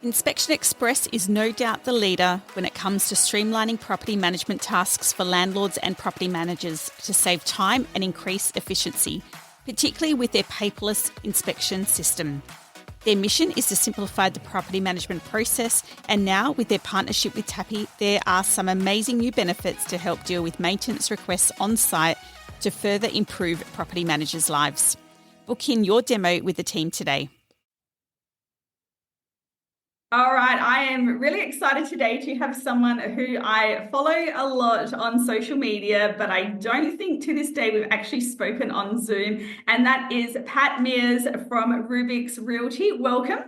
Inspection Express is no doubt the leader when it comes to streamlining property management tasks for landlords and property managers to save time and increase efficiency, particularly with their paperless inspection system. Their mission is to simplify the property management process, and now with their partnership with Tappy, there are some amazing new benefits to help deal with maintenance requests on site to further improve property managers' lives. Book in your demo with the team today. All right, I am really excited today to have someone who I follow a lot on social media, but I don't think to this day we've actually spoken on Zoom, and that is Pat Mears from Rubix Realty. Welcome.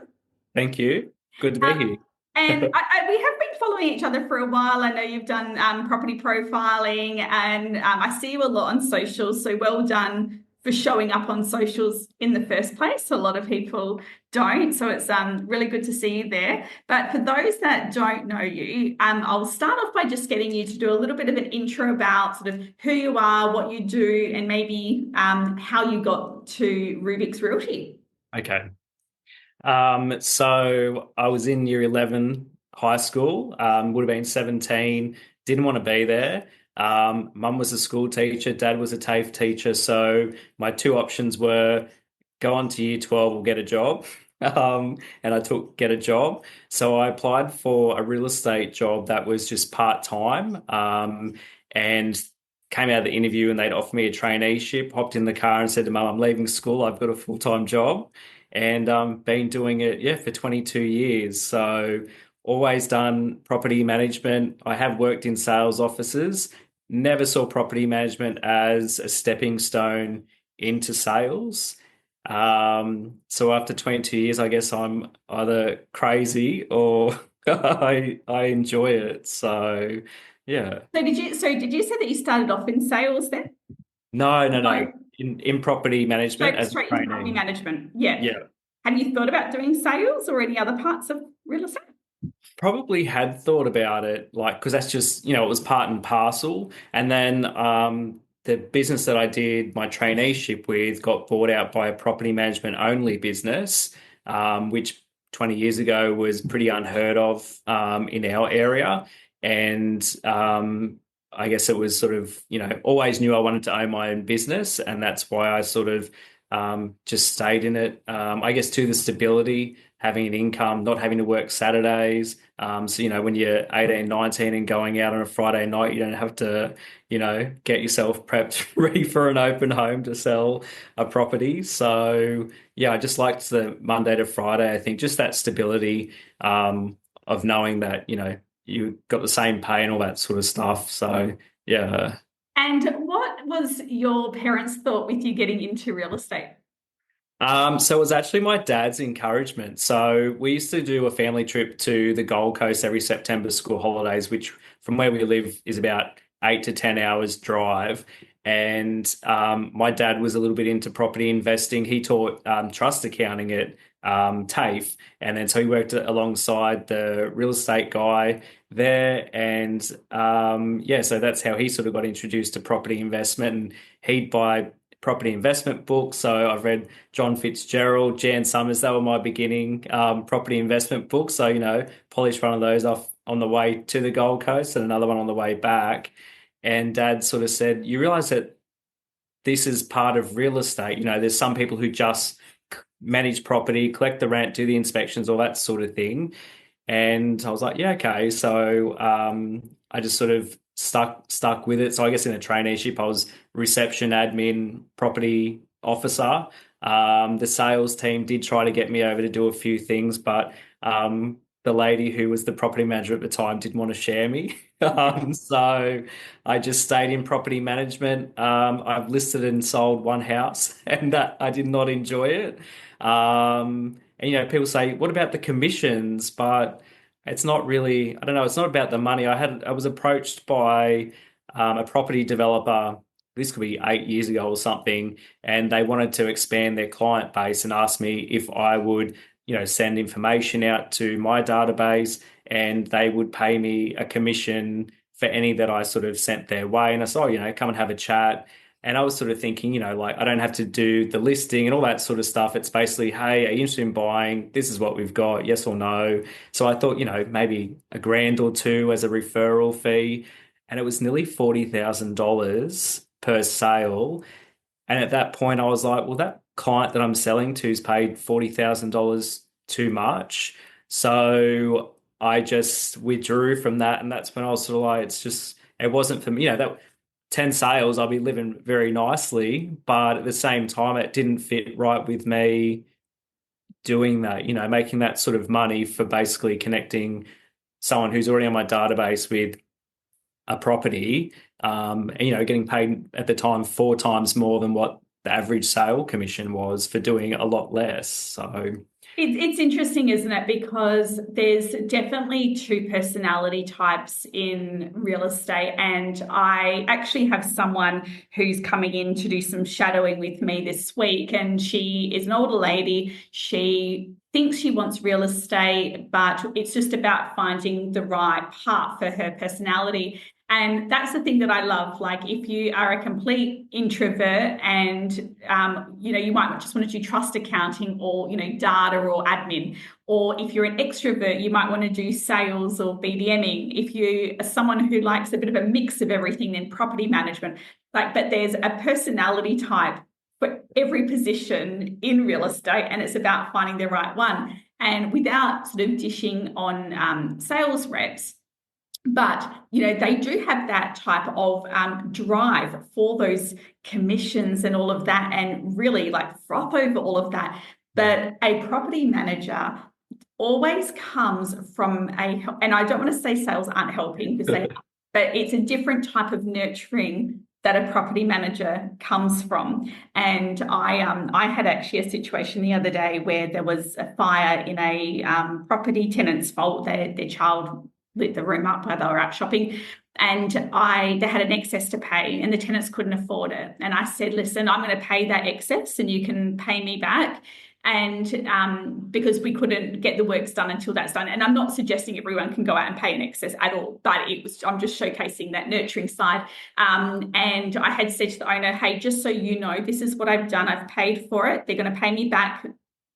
Thank you. Good to be here. And we have been following each other for a while. I know you've done property profiling, and I see you a lot on socials, so well done for showing up on socials in the first place. A lot of people don't, so it's really good to see you there. But for those that don't know you, I'll start off by just getting you to do a little bit of an intro about sort of who you are, what you do, and maybe how you got to Rubix Realty. Okay. So I was in year 11 high school, would have been 17, didn't want to be there. Mum was a school teacher, dad was a TAFE teacher. So my two options were go on to year 12 or get a job. And I took get a job. So I applied for a real estate job that was just part-time, and came out of the interview and they'd offered me a traineeship, hopped in the car and said to Mum, I'm leaving school, I've got a full-time job. And been doing it, for 22 years. So always done property management. I have worked in sales offices, never saw property management as a stepping stone into sales. So after 22 years, I guess I'm either crazy or I enjoy it. So yeah. So did you say that you started off in sales then? No. Like, In property management as a straight into trainee. property management. Yeah. Yeah. Have you thought about doing sales or any other parts of real estate? Probably had thought about it, like, because that's just, it was part and parcel. And then the business that I did my traineeship with got bought out by a property management only business, which 20 years ago was pretty unheard of in our area. And I guess it was sort of, always knew I wanted to own my own business. And that's why I sort of just stayed in it. I guess to the stability, having an income, not having to work Saturdays. So, when you're 18, 19 and going out on a Friday night, you don't have to, get yourself prepped ready for an open home to sell a property. So, yeah, I just liked the Monday to Friday. I think just that stability of knowing that, you got the same pay and all that sort of stuff. So, yeah. And what was your parents' thought with you getting into real estate? So it was actually my dad's encouragement. So we used to do a family trip to the Gold Coast every September school holidays, which from where we live is about 8 to 10 hours drive. And my dad was a little bit into property investing. He taught trust accounting at TAFE. And then so he worked alongside the real estate guy there. And so that's how he sort of got introduced to property investment. And he'd buy property investment books. So I've read John Fitzgerald, Jan Summers. They were my beginning property investment books. So, polished one of those off on the way to the Gold Coast and another one on the way back. And Dad sort of said, you realize that this is part of real estate. There's some people who just manage property, collect the rent, do the inspections, all that sort of thing. And I was like, yeah, okay. So I just sort of stuck with it. So I guess in a traineeship, I was reception, admin, property officer. The sales team did try to get me over to do a few things, but the lady who was the property manager at the time didn't want to share me. So I just stayed in property management. I've listed and sold one house and that I did not enjoy it. And people say, what about the commissions? But it's not really, I don't know, it's not about the money. I was approached by a property developer, this could be 8 years ago or something, and they wanted to expand their client base and asked me if I would, send information out to my database and they would pay me a commission for any that I sort of sent their way. And I said, come and have a chat. And I was sort of thinking, like I don't have to do the listing and all that sort of stuff. It's basically, hey, are you interested in buying? This is what we've got, yes or no. So I thought, maybe a grand or two as a referral fee. And it was nearly $40,000 per sale. And at that point, I was like, well, that client that I'm selling to's paid $40,000 too much. So I just withdrew from that. And that's when I was sort of like, it wasn't for me, that 10 sales, I'll be living very nicely. But at the same time, it didn't fit right with me doing that, making that sort of money for basically connecting someone who's already on my database with a property, and, getting paid at the time 4 times more than what the average sale commission was for doing a lot less. So it's interesting, isn't it? Because there's definitely two personality types in real estate. And I actually have someone who's coming in to do some shadowing with me this week. And she is an older lady. She thinks she wants real estate, but it's just about finding the right path for her personality. And that's the thing that I love. Like, if you are a complete introvert and, you might just want to do trust accounting or, data or admin. Or if you're an extrovert, you might want to do sales or BDMing. If you are someone who likes a bit of a mix of everything, then property management. But there's a personality type for every position in real estate, and it's about finding the right one. And without sort of dishing on sales reps, but, they do have that type of drive for those commissions and all of that, and really like froth over all of that. But a property manager always comes from and I don't want to say sales aren't helping, because but it's a different type of nurturing that a property manager comes from. And I had actually a situation the other day where there was a fire in a property tenant's fault. Their child lit the room up while they were out shopping, and they had an excess to pay, and the tenants couldn't afford it. And I said, listen, I'm going to pay that excess and you can pay me back. And because we couldn't get the works done until that's done. And I'm not suggesting everyone can go out and pay an excess at all, but I'm just showcasing that nurturing side. And I had said to the owner, hey, just so you know, this is what I've done. I've paid for it. They're going to pay me back.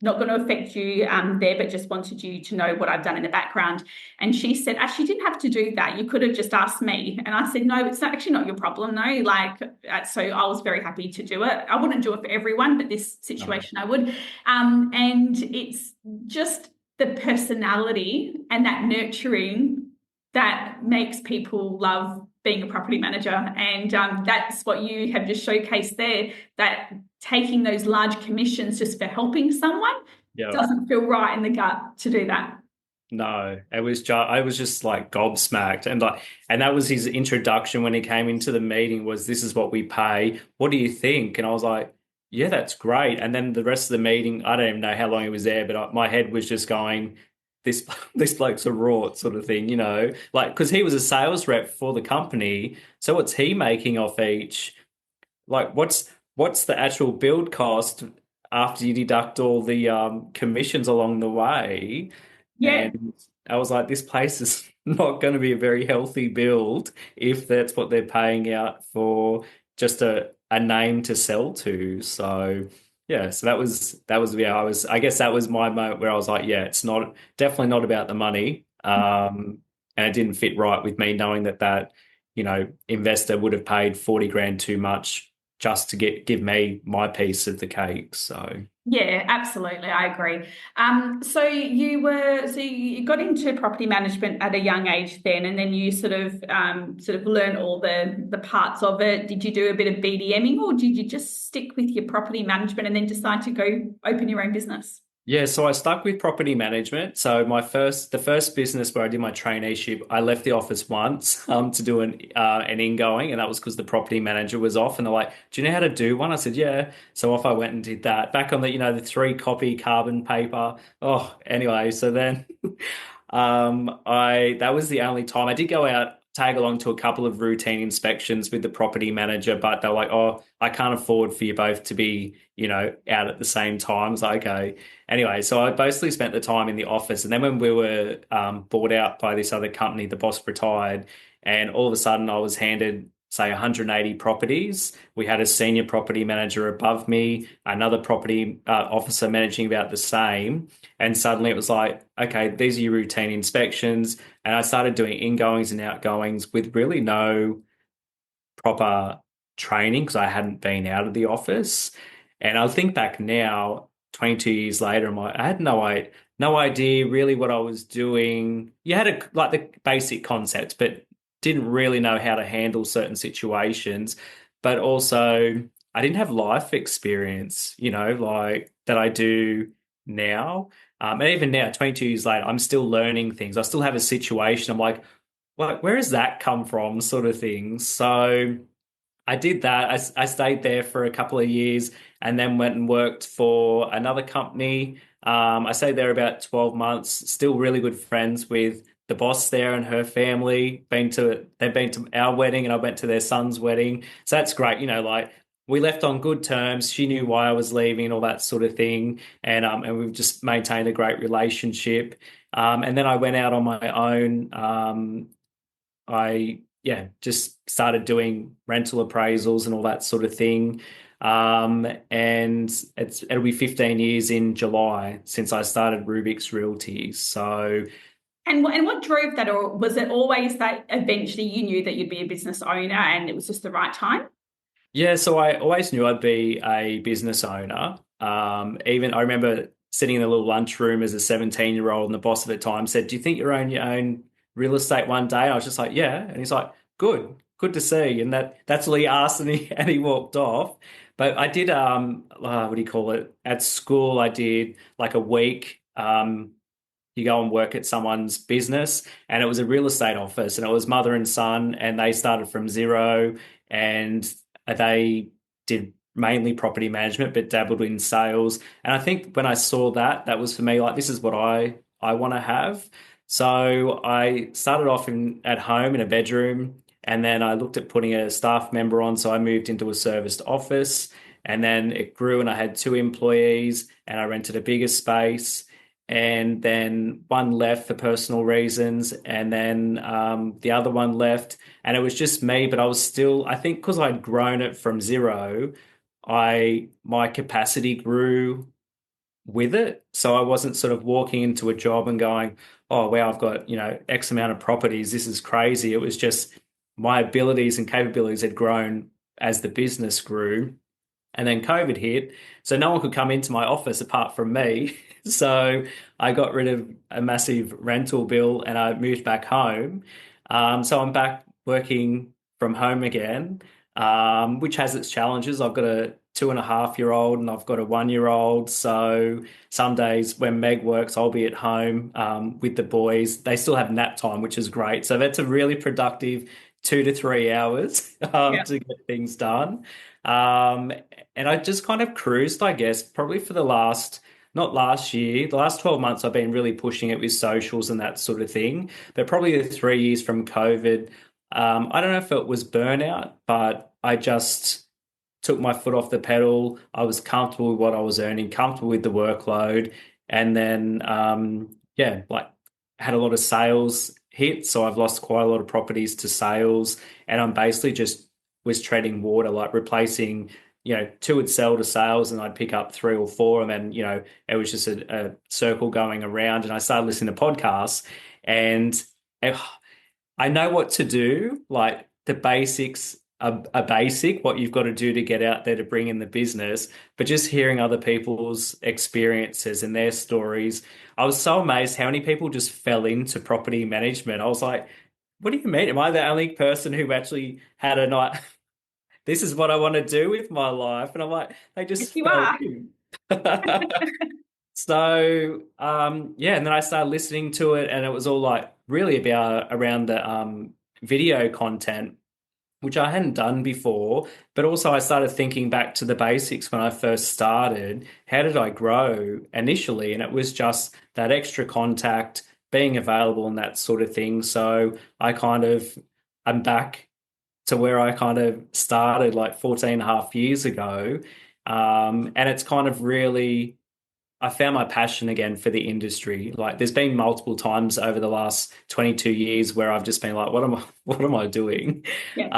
Not going to affect you there, but just wanted you to know what I've done in the background. And she said, Ash, you didn't have to do that. You could have just asked me. And I said, no, it's actually not your problem. No, so I was very happy to do it. I wouldn't do it for everyone, but this situation I would. And it's just the personality and that nurturing that makes people love being a property manager. And that's what you have just showcased there, that taking those large commissions just for helping someone doesn't feel right in the gut to do that. No, I was just like gobsmacked. And that was his introduction when he came into the meeting, was this is what we pay. What do you think? And I was like, yeah, that's great. And then the rest of the meeting, I don't even know how long he was there, but my head was just going, this bloke's a rort sort of thing, like, because he was a sales rep for the company. So what's he making off each? Like, what's the actual build cost after you deduct all the commissions along the way? Yeah. And I was like, this place is not going to be a very healthy build if that's what they're paying out for just a name to sell to. So yeah, so that was I guess that was my moment where I was like, yeah, it's definitely not about the money. And it didn't fit right with me knowing that investor would have paid 40 grand too much just to give me my piece of the cake. So yeah, absolutely, I agree. So you got into property management at a young age then, and then you sort of learn all the parts of it. Did you do a bit of BDMing, or did you just stick with your property management and then decide to go open your own business? Yeah, so I stuck with property management. So the first business where I did my traineeship, I left the office once to do an ingoing, and that was because the property manager was off. And they're like, "Do you know how to do one?" I said, "Yeah." So off I went and did that. Back on the the 3-copy carbon paper. Oh, anyway, so then that was the only time I did go out, tag along to a couple of routine inspections with the property manager, but they're like, "Oh, I can't afford for you both to be, out at the same time." I was like, okay. Anyway, so I basically spent the time in the office, and then when we were bought out by this other company, the boss retired, and all of a sudden I was handed say 180 properties. We had a senior property manager above me, another property officer managing about the same. And suddenly it was like, okay, these are your routine inspections. And I started doing ingoings and outgoings with really no proper training because I hadn't been out of the office. And I think back now, 22 years later, I had no idea really what I was doing. You had like the basic concepts, but didn't really know how to handle certain situations. But also, I didn't have life experience, like that I do now. And even now, 22 years later, I'm still learning things. I still have a situation. I'm like, where does that come from, sort of thing. So I did that. I stayed there for a couple of years and then went and worked for another company. I stayed there about 12 months, still really good friends with the boss there and her family. They've been to our wedding and I went to their son's wedding. So that's great. Like we left on good terms. She knew why I was leaving and all that sort of thing. And we've just maintained a great relationship. And then I went out on my own. I just started doing rental appraisals and all that sort of thing. And it'll be 15 years in July since I started Rubix Realty. So, and what drove that, or was it always that eventually you knew that you'd be a business owner and it was just the right time? yeah, so I always knew I'd be a business owner. Even I remember sitting in a little lunchroom as a 17-year-old, and the boss at the time said, "Do you think you own your own real estate one day?" I was just like, "Yeah," and he's like, "Good to see." And that's all he asked, and he walked off. But I did what do you call it? At school, I did like a week. You go and work at someone's business, and it was a real estate office, and it was mother and son, and they started from zero, and they did mainly property management but dabbled in sales. And I think when I saw that, that was for me like, this is what I want to have. So I started off at home in a bedroom, and then I looked at putting a staff member on, so I moved into a serviced office, and then it grew and I had two employees and I rented a bigger space. And then one left for personal reasons, and then the other one left, and it was just me. But I was still, I think, because I'd grown it from zero, my capacity grew with it. So I wasn't sort of walking into a job and going, "Oh wow, I've got X amount of properties. This is crazy." It was just my abilities and capabilities had grown as the business grew. And then COVID hit, so no one could come into my office apart from me. So I got rid of a massive rental bill and I moved back home. So I'm back working from home again, which has its challenges. I've got a 2.5-year-old and I've got a 1-year-old. So some days when Meg works, I'll be at home with the boys. They still have nap time, which is great. So that's a really productive 2 to 3 hours to get things done. And I just kind of cruised, I guess, probably for not last year, the last 12 months, I've been really pushing it with socials and that sort of thing. But probably the 3 years from COVID, I don't know if it was burnout, but I just took my foot off the pedal. I was comfortable with what I was earning, comfortable with the workload. And then, like had a lot of sales hit. So I've lost quite a lot of properties to sales. And I'm basically just was treading water, like replacing, two would sell to sales and I'd pick up 3 or 4. And then, it was just a circle going around. And I started listening to podcasts and I know what to do, like the basics are basic, what you've got to do to get out there to bring in the business. But just hearing other people's experiences and their stories, I was so amazed how many people just fell into property management. I was like, what do you mean? Am I the only person who actually had a night? This is what I want to do with my life. And I'm like, they just Yes, you fell are. in. So, and then I started listening to it, and it was all like really around the video content, which I hadn't done before. But also, I started thinking back to the basics when I first started. How did I grow initially? And it was just that extra contact, being available, and that sort of thing. So I'm back to where I kind of started like 14 and a half years ago. And it's kind of really I found my passion again for the industry. Like there's been multiple times over the last 22 years where I've just been like, what am I doing? Yeah.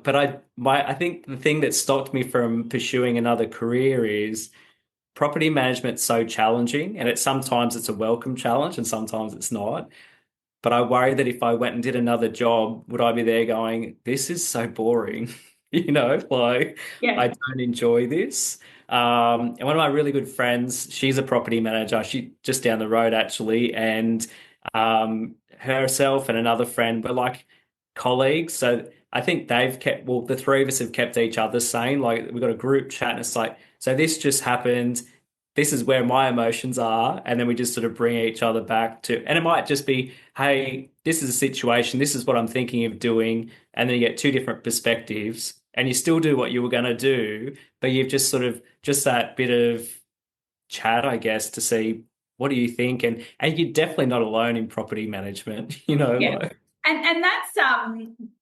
But I think the thing that stopped me from pursuing another career is property management's so challenging, and sometimes it's a welcome challenge and sometimes it's not. But I worry that if I went and did another job, would I be there going, this is so boring? Like I Yeah. don't enjoy this. And one of my really good friends, she's a property manager. She just down the road actually, and herself and another friend were like colleagues. So I think the three of us have kept each other sane. Like we've got a group chat, and it's like, so this just happened. This is where my emotions are, and then we just sort of bring each other back to, and it might just be, hey, this is a situation, this is what I'm thinking of doing, and then you get two different perspectives, and you still do what you were going to do, but you've just sort of just that bit of chat, I guess, to see what do you think, and you're definitely not alone in property management, Yeah. like. And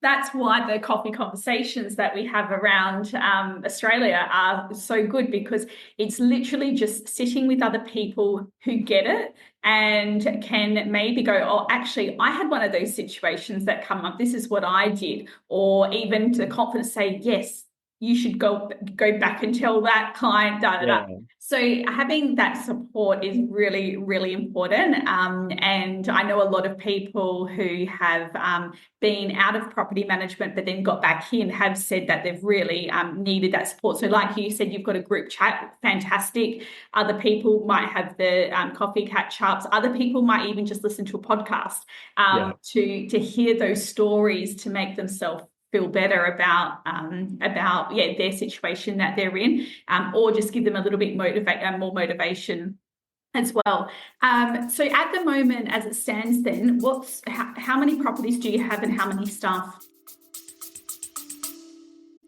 that's why the coffee conversations that we have around Australia are so good, because it's literally just sitting with other people who get it and can maybe go, oh, actually, I had one of those situations that come up. This is what I did, or even to confidence say, yes, you should go back and tell that client, da da da. Yeah. So having that support is really, really important. And I know a lot of people who have been out of property management but then got back in have said that they've really needed that support. So like you said, you've got a group chat, fantastic. Other people might have the coffee catch-ups. Other people might even just listen to a podcast to hear those stories to make themselves feel better about their situation that they're in, or just give them a little bit more motivation as well. So at the moment, as it stands, then how many properties do you have and how many staff?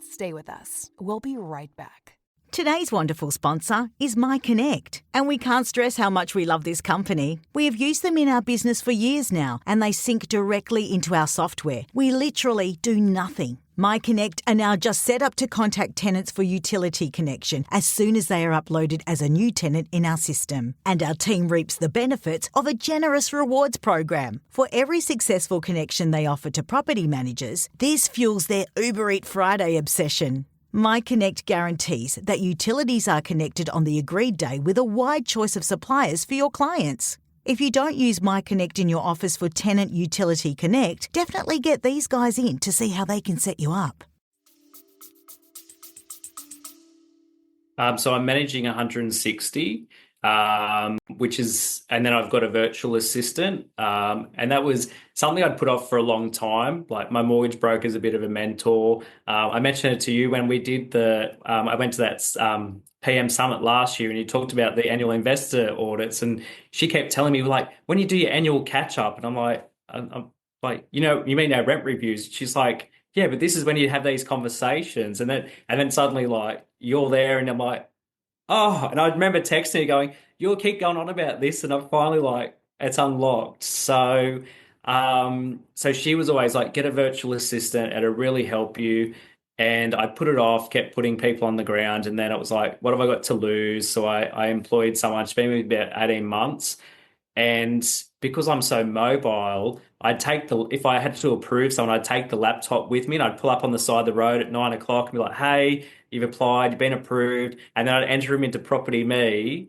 Stay with us. We'll be right back. Today's wonderful sponsor is MyConnect, and we can't stress how much we love this company. We have used them in our business for years now, and they sync directly into our software. We literally do nothing. MyConnect are now just set up to contact tenants for utility connection as soon as they are uploaded as a new tenant in our system. And our team reaps the benefits of a generous rewards program. For every successful connection they offer to property managers, this fuels their Uber Eat Friday obsession. MyConnect guarantees that utilities are connected on the agreed day with a wide choice of suppliers for your clients. If you don't use MyConnect in your office for Tenant Utility Connect, definitely get these guys in to see how they can set you up. So I'm managing 160, and then I've got a virtual assistant. And that was something I'd put off for a long time. Like my mortgage broker is a bit of a mentor. I mentioned it to you when we did I went to that PM Summit last year, and you talked about the annual investor audits, and she kept telling me, like, when you do your annual catch up, and I'm like, you mean our rent reviews? She's like, yeah, but this is when you have these conversations, and then suddenly like you're there, and I'm like, oh, and I remember texting you going, you'll keep going on about this, and I'm finally like, it's unlocked. So she was always like, get a virtual assistant, it'll really help you. And I put it off, kept putting people on the ground, and then it was like, what have I got to lose? So I employed someone. She's been with me about 18 months. And because I'm so mobile, if I had to approve someone, I'd take the laptop with me, and I'd pull up on the side of the road at 9 o'clock and be like, hey, you've applied, you've been approved. And then I'd enter them into Property Me.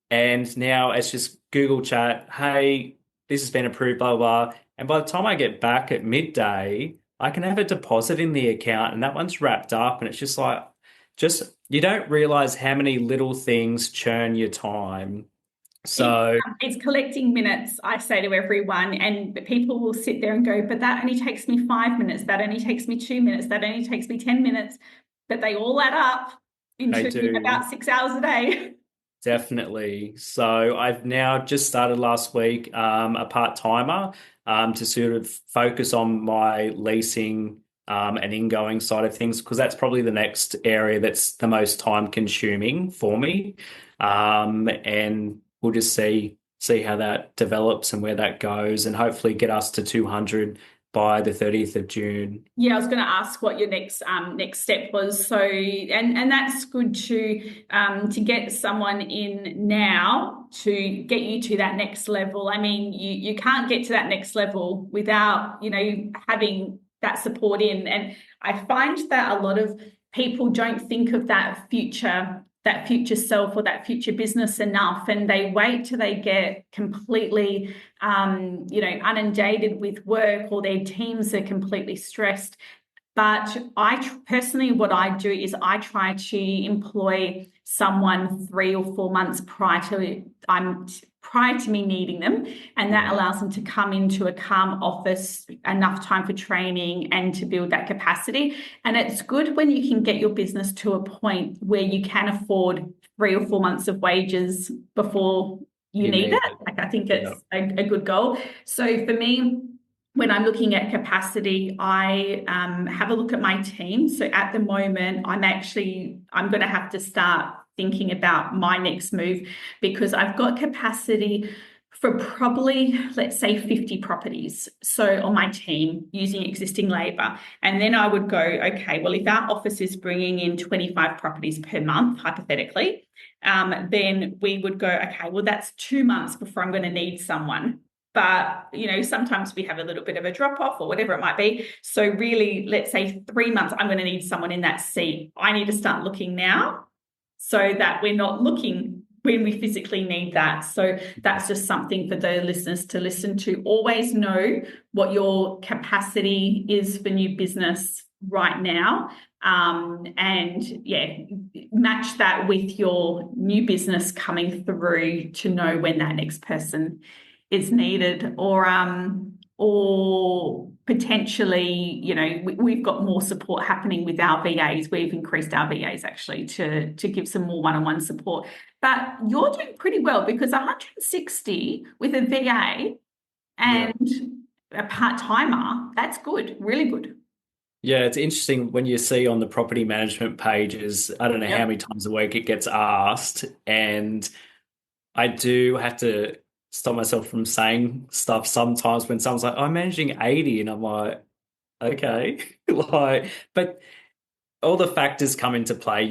And now it's just Google chat, hey, this has been approved, blah, blah, blah. And by the time I get back at midday, I can have a deposit in the account, and that one's wrapped up. And it's just like, you don't realize how many little things churn your time. So it's collecting minutes, I say to everyone, and people will sit there and go, but that only takes me 5 minutes, that only takes me 2 minutes, that only takes me 10 minutes, but they all add up into about 6 hours a day. Definitely. So I've now just started last week a part-timer to sort of focus on my leasing and ingoing side of things, because that's probably the next area that's the most time consuming for me. And we'll just see how that develops and where that goes, and hopefully get us to 200 by the 30th of June. Yeah, I was going to ask what your next step was. So, and that's good to get someone in now to get you to that next level. I mean, you can't get to that next level without, having that support in. And I find that a lot of people don't think of that future self or that future business enough, and they wait till they get completely inundated with work, or their teams are completely stressed. But personally, what I do is I try to employ someone 3 or 4 months prior to me needing them, and that allows them to come into a calm office, enough time for training and to build that capacity. And it's good when you can get your business to a point where you can afford 3 or 4 months of wages before you need it. Like, I think it's a good goal. So for me, when I'm looking at capacity, I have a look at my team. So at the moment, I'm going to have to start thinking about my next move, because I've got capacity for probably, let's say, 50 properties. So on my team, using existing labor. And then I would go, okay, well, if our office is bringing in 25 properties per month, hypothetically, then we would go, okay, well, that's 2 months before I'm going to need someone. But, sometimes we have a little bit of a drop off or whatever it might be. So really, let's say 3 months, I'm going to need someone in that seat. I need to start looking now so that we're not looking when we physically need that. So that's just something for the listeners to listen to. Always know what your capacity is for new business right now. Match that with your new business coming through to know when that next person is needed, or potentially, we've got more support happening with our VAs. We've increased our VAs actually to give some more one-on-one support. But you're doing pretty well, because 160 with a VA and a part-timer, that's good, really good. Yeah, it's interesting when you see on the property management pages, I don't know how many times a week it gets asked, and I do have to stop myself from saying stuff sometimes when someone's like, I'm managing 80, and I'm like, okay. But all the factors come into play,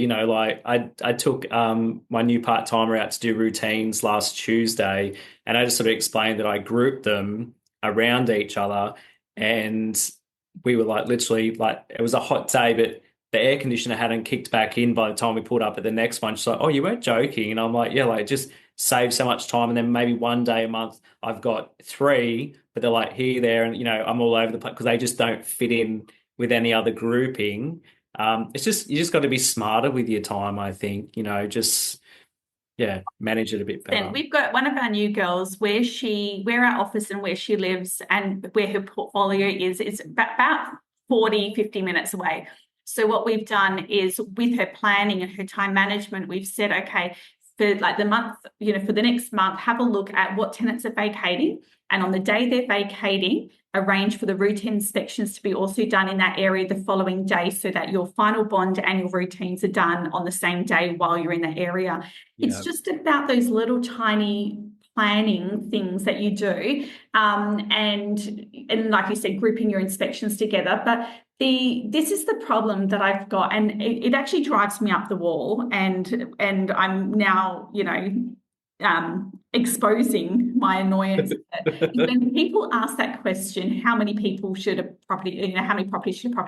I took my new part-timer out to do routines last Tuesday, and I just sort of explained that I grouped them around each other, and we were literally it was a hot day, but the air conditioner hadn't kicked back in by the time we pulled up at the next one. She's like, oh, you weren't joking. And I'm like, yeah, just save so much time. And then maybe one day a month I've got 3, but they're here, there, and I'm all over the place because they just don't fit in with any other grouping. It's just, you just got to be smarter with your time, I think, manage it a bit better. And we've got one of our new girls where our office and where she lives and where her portfolio is about 40, 50 minutes away. So what we've done is, with her planning and her time management, we've said, okay, for the month, for the next month, have a look at what tenants are vacating. And on the day they're vacating, arrange for the routine inspections to be also done in that area the following day, so that your final bond and your routines are done on the same day while you're in that area. Yeah. It's just about those little tiny planning things that you do, and like you said, grouping your inspections together. But this is the problem that I've got, and it actually drives me up the wall, and I'm now exposing my annoyance. When people ask that question, how many properties should a property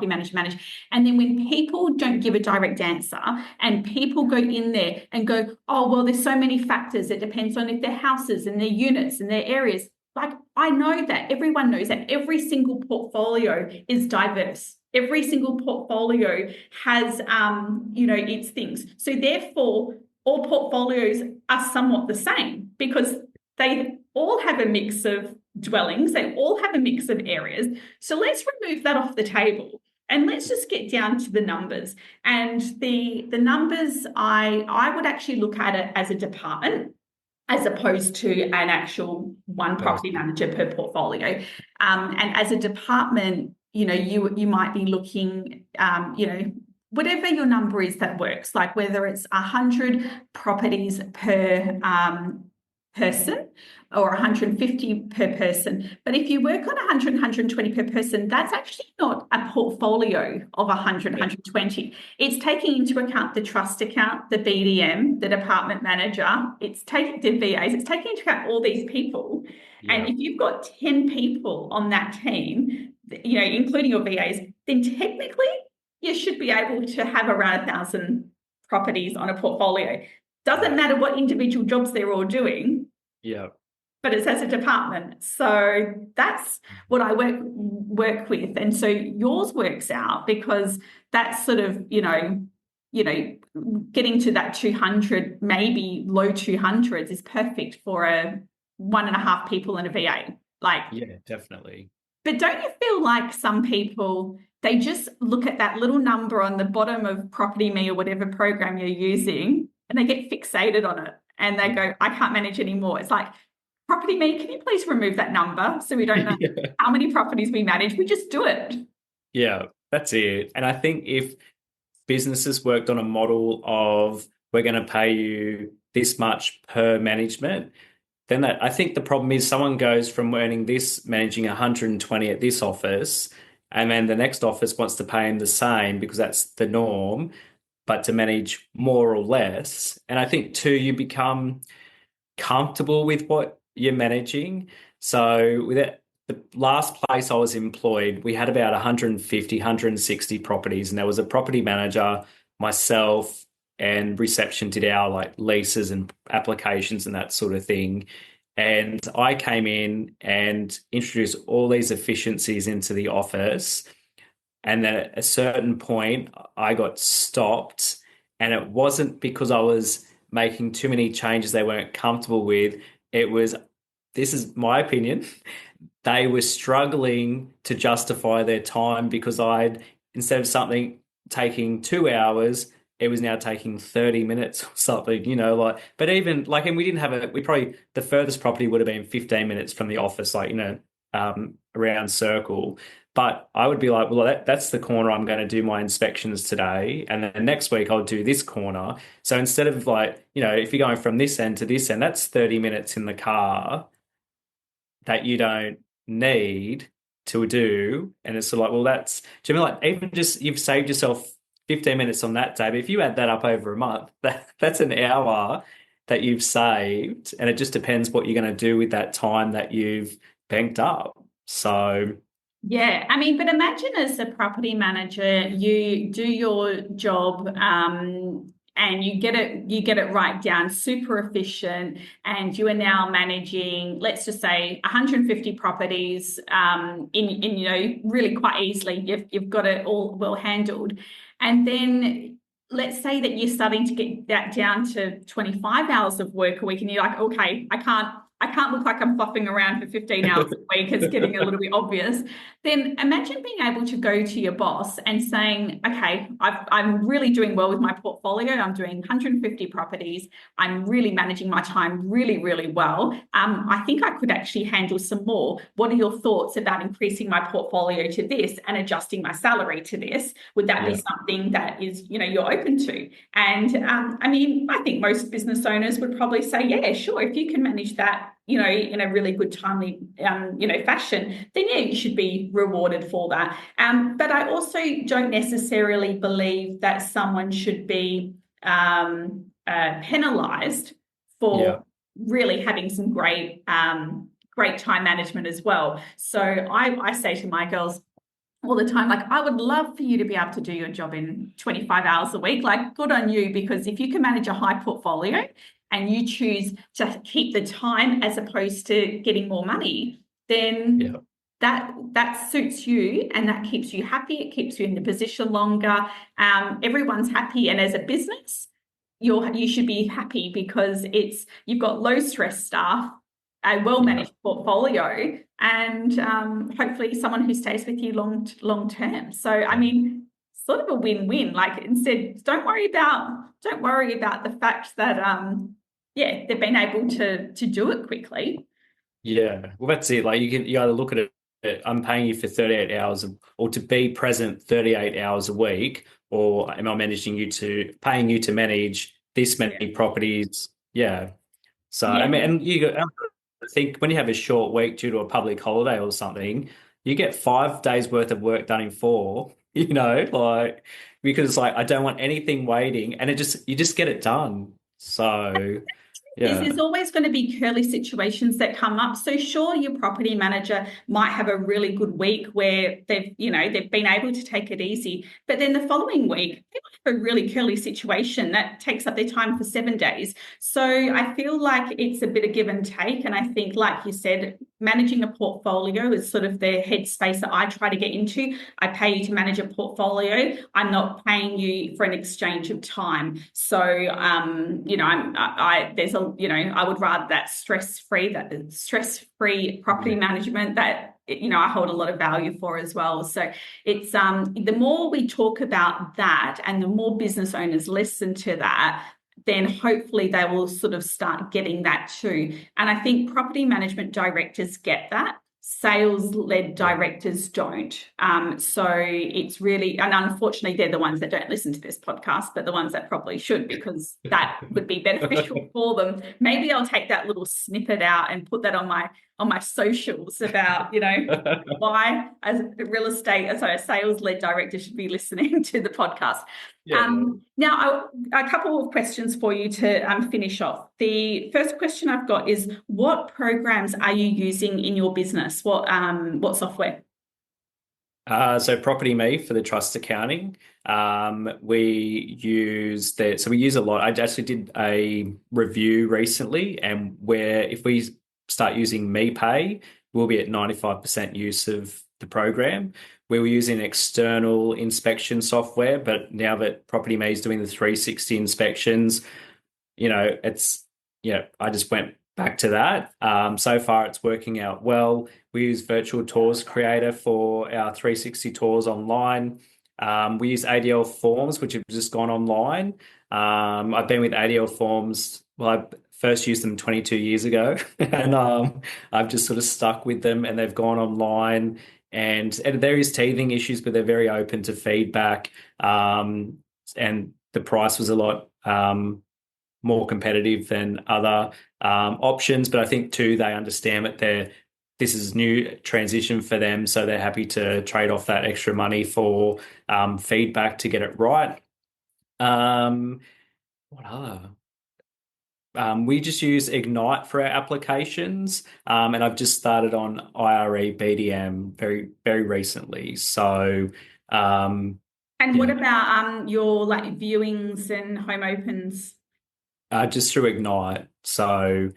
manager manage? And then when people don't give a direct answer, and people go in there and go, oh, well, there's so many factors. It depends on if their houses and their units and their areas. I know that everyone knows that every single portfolio is diverse. Every single portfolio has, its things. So therefore, all portfolios are somewhat the same, because they all have a mix of dwellings. They all have a mix of areas. So let's remove that off the table, and let's just get down to the numbers. And the numbers, I would actually look at it as a department, as opposed to an actual one property manager per portfolio. And as a department, you might be looking, whatever your number is that works, whether it's 100 properties per person, or 150 per person. But if you work on 100, 120 per person, that's actually not a portfolio of 100, 120. It's taking into account the trust account, the BDM, the department manager, it's taking the VAs, it's taking into account all these people. Yeah. And if you've got 10 people on that team, you know, including your VAs, then technically you should be able to have around 1,000 properties on a portfolio. Doesn't matter what individual jobs they're all doing. Yeah. But it's as a department. So that's what I work with. And so yours works out because that's sort of, getting to that 200, maybe low 200s is perfect for a 1.5 people and a VA. Yeah, definitely. But don't you feel like some people, they just look at that little number on the bottom of Property Me or whatever program you're using and they get fixated on it and they go, I can't manage anymore. It's like, Property Me, can you please remove that number so we don't know how many properties we manage? We just do it. Yeah, that's it. And I think if businesses worked on a model of we're going to pay you this much per management, then I think the problem is someone goes from earning this, managing 120 at this office, and then the next office wants to pay him the same because that's the norm, but to manage more or less. And I think too, you become comfortable with what you're managing. So with it, the last place I was employed, we had about 150, 160 properties, and there was a property manager, myself, and reception did our leases and applications and that sort of thing. And I came in and introduced all these efficiencies into the office. And then at a certain point, I got stopped, and it wasn't because I was making too many changes they weren't comfortable with. It was, this is my opinion, they were struggling to justify their time because instead of something taking 2 hours, it was now taking 30 minutes or something, but even and we didn't have the furthest property would have been 15 minutes from the office, around circle. But I would be like, well, that's the corner I'm going to do my inspections today. And then next week I'll do this corner. So instead of if you're going from this end to this end, that's 30 minutes in the car that you don't need to do. And it's sort of do you mean even just you've saved yourself 15 minutes on that day. But if you add that up over a month, that's an hour that you've saved. And it just depends what you're going to do with that time that you've banked up. So yeah, I mean, but imagine as a property manager, you do your job and you get it right down, super efficient, and you are now managing, let's just say, 150 properties in really quite easily. You've got it all well handled, and then let's say that you're starting to get that down to 25 hours of work a week, and you're like, okay, I can't look like I'm flopping around for 15 hours a week. It's getting a little bit obvious. Then imagine being able to go to your boss and saying, okay, I'm really doing well with my portfolio. I'm doing 150 properties. I'm really managing my time really, really well. I think I could actually handle some more. What are your thoughts about increasing my portfolio to this and adjusting my salary to this? Would that be something that is, you're open to? And I think most business owners would probably say, yeah, sure. If you can manage that, in a really good, timely, fashion, then yeah, you should be rewarded for that. But I also don't necessarily believe that someone should be penalised for really having some great time management as well. So I say to my girls all the time, I would love for you to be able to do your job in 25 hours a week. Good on you, because if you can manage a high portfolio and you choose to keep the time as opposed to getting more money, then that suits you and that keeps you happy. It keeps you in the position longer. Everyone's happy, and as a business, you should be happy because you've got low stress staff, a well-managed portfolio, and hopefully someone who stays with you long term. So sort of a win-win. Instead, don't worry about the fact that they've been able to do it quickly. Yeah, well, that's it. You either look at it, I'm paying you for 38 hours or to be present 38 hours a week, or am I paying you to manage this many properties? Yeah. So, and you got I think when you have a short week due to a public holiday or something, you get 5 days worth of work done in 4, like because like I don't want anything waiting and you just get it done. So yeah. There's always going to be curly situations that come up. So sure, your property manager might have a really good week where they've been able to take it easy, but then the following week they might have a really curly situation that takes up their time for 7 days. So I feel like it's a bit of give and take, and I think, like you said, managing a portfolio is sort of the headspace that I try to get into. I pay you to manage a portfolio. I'm not paying you for an exchange of time. So I would rather that stress-free property management that I hold a lot of value for as well. So it's the more we talk about that and the more business owners listen to that, then hopefully they will sort of start getting that too. And I think property management directors get that. Sales-led directors don't. So it's really, and unfortunately, they're the ones that don't listen to this podcast, but the ones that probably should, because that would be beneficial for them. Maybe I'll take that little snippet out and put that on my socials about, why as a sales-led director should be listening to the podcast. Yeah. Now, a couple of questions for you to finish off. The first question I've got is, what programs are you using in your business? What software? So Property Me for the trust accounting. We use we use a lot. I actually did a review recently, and where if we start using MePay, we'll be at 95% use of the program. We were using external inspection software, but now that Property Me is doing the 360 inspections, I just went back to that. So far, it's working out well. We use Virtual Tours Creator for our 360 tours online. We use ADL Forms, which have just gone online. I've been with ADL Forms. Well, I first used them 22 years ago, and I've just sort of stuck with them, and they've gone online. And there is teething issues, but they're very open to feedback. And the price was a lot more competitive than other options. But I think too, they understand that this is new transition for them, so they're happy to trade off that extra money for feedback to get it right. What other? We just use Ignite for our applications, and I've just started on IRE BDM very, very recently. So, and what about your viewings and home opens? Just through Ignite. So,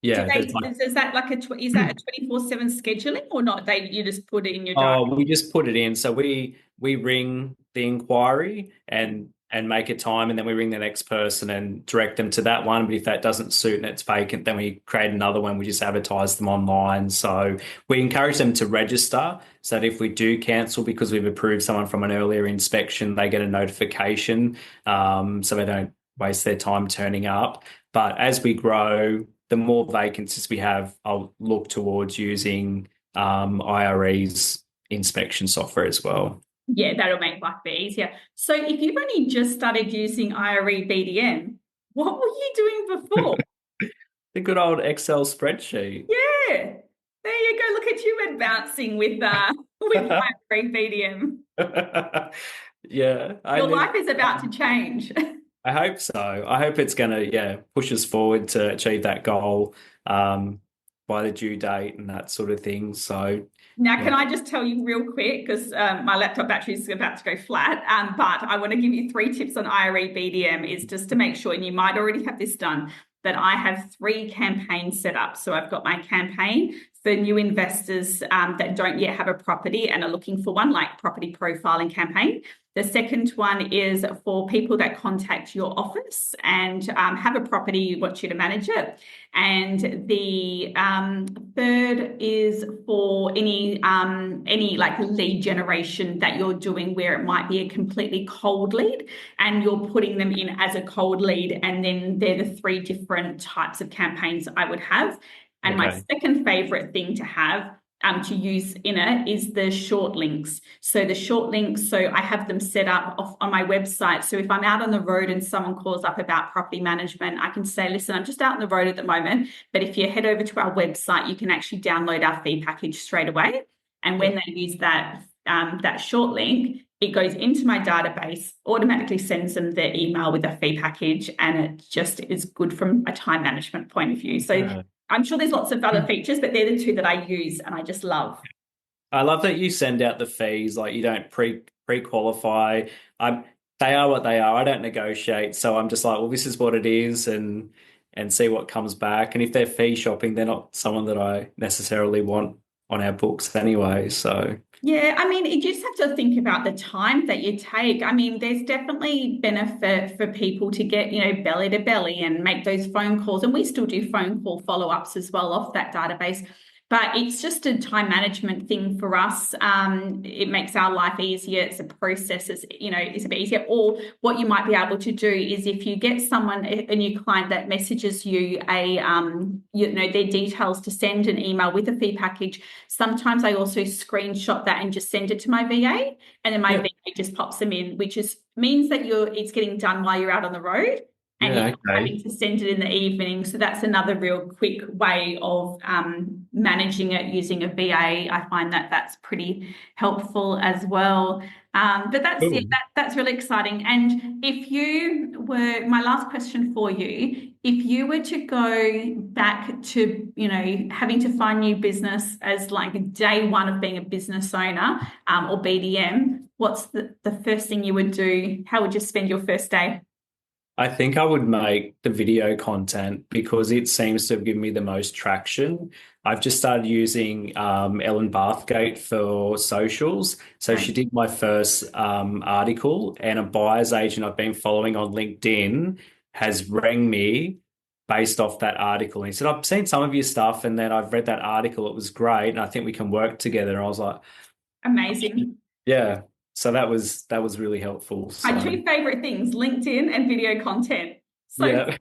yeah. Is that a 24/7 scheduling or not? You just put it in your diary? Oh, we just put it in. So we ring the inquiry and make a time, and then we ring the next person and direct them to that one. But if that doesn't suit and it's vacant, then we create another one. We just advertise them online. So we encourage them to register so that if we do cancel because we've approved someone from an earlier inspection, they get a notification so they don't waste their time turning up. But as we grow, the more vacancies we have, I'll look towards using IRE's inspection software as well. Yeah, that'll make life a bit easier. So if you've only just started using IRE BDM, what were you doing before? The good old Excel spreadsheet. Yeah, there you go. Look at you advancing with IRE BDM. Yeah. Your life is about to change. I hope so. I hope it's going to, push us forward to achieve that goal by the due date and that sort of thing. So now, can I just tell you real quick, because my laptop battery is about to go flat, but I want to give you 3 tips on IRE BDM, is just to make sure, and you might already have this done, that I have 3 campaigns set up. So I've got my campaign for new investors that don't yet have a property and are looking for one, like property profiling campaign. The second one is for people that contact your office and have a property, want you to manage it. And the third is for any lead generation that you're doing where it might be a completely cold lead and you're putting them in as a cold lead. And then they're the 3 different types of campaigns I would have. And my second favorite thing to have to use in it is the short links. So the short links, so I have them set up on my website. So if I'm out on the road and someone calls up about property management, I can say, listen, I'm just out on the road at the moment, but if you head over to our website, you can actually download our fee package straight away. And when they use that short link, it goes into my database, automatically sends them their email with a fee package, and it just is good from a time management point of view. So I'm sure there's lots of other features, but they're the two that I use and I just love. I love that you send out the fees, like you don't pre-qualify. They are what they are. I don't negotiate. So I'm just like, well, this is what it is, and see what comes back. And if they're fee shopping, they're not someone that I necessarily want on our books anyway. So yeah, I mean, you just have to think about the time that you take. I mean, there's definitely benefit for people to get, belly to belly and make those phone calls. And we still do phone call follow-ups as well off that database. But it's just a time management thing for us. It makes our life easier. It's a process. It's a bit easier. Or what you might be able to do is if you get a new client that messages you their details to send an email with a fee package. Sometimes I also screenshot that and just send it to my VA, and then my VA just pops them in, which means that it's getting done while you're out on the road. And you're having to send it in the evening. So that's another real quick way of managing it using a VA. I find that that's pretty helpful as well. But that's really exciting. And my last question for you, if you were to go back to, having to find new business as like day one of being a business owner or BDM, what's the first thing you would do? How would you spend your first day? I think I would make the video content because it seems to have given me the most traction. I've just started using Ellen Bathgate for socials. So she did my first article, and a buyer's agent I've been following on LinkedIn has rang me based off that article. And he said, I've seen some of your stuff and then I've read that article. It was great. And I think we can work together. And I was like, amazing. Yeah. So that was really helpful. So. My two favorite things, LinkedIn and video content. So yeah.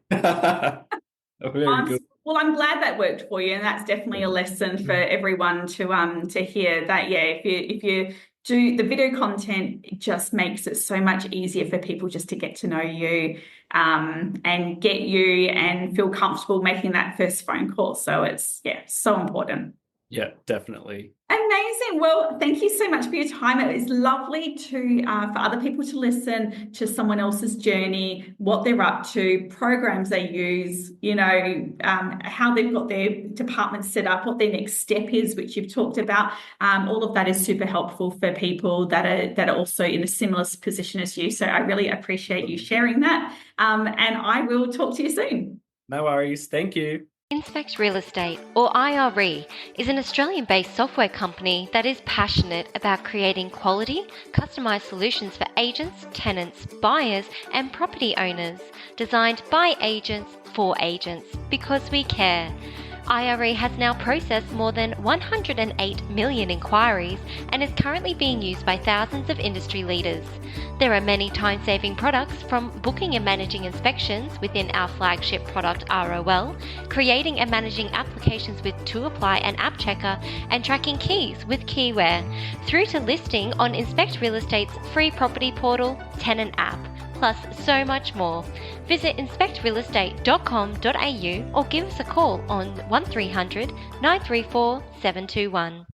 Very good. Well, I'm glad that worked for you, and that's definitely a lesson for everyone to hear that. Yeah, if you do the video content, it just makes it so much easier for people just to get to know you and get you and feel comfortable making that first phone call. So it's so important. Yeah, definitely. Amazing. Well, thank you so much for your time. It was lovely to for other people to listen to someone else's journey, what they're up to, programs they use, how they've got their department set up, what their next step is, which you've talked about. All of that is super helpful for people that are also in a similar position as you. So I really appreciate you sharing that. And I will talk to you soon. No worries. Thank you. Inspect Real Estate, or IRE, is an Australian-based software company that is passionate about creating quality, customised solutions for agents, tenants, buyers and property owners, designed by agents for agents, because we care. IRE has now processed more than 108 million inquiries and is currently being used by thousands of industry leaders. There are many time-saving products, from booking and managing inspections within our flagship product ROL, creating and managing applications with To Apply and App Checker, and tracking keys with Keyware, through to listing on Inspect Real Estate's free property portal, Tenant app, plus so much more. Visit inspectrealestate.com.au or give us a call on 1300 934 721.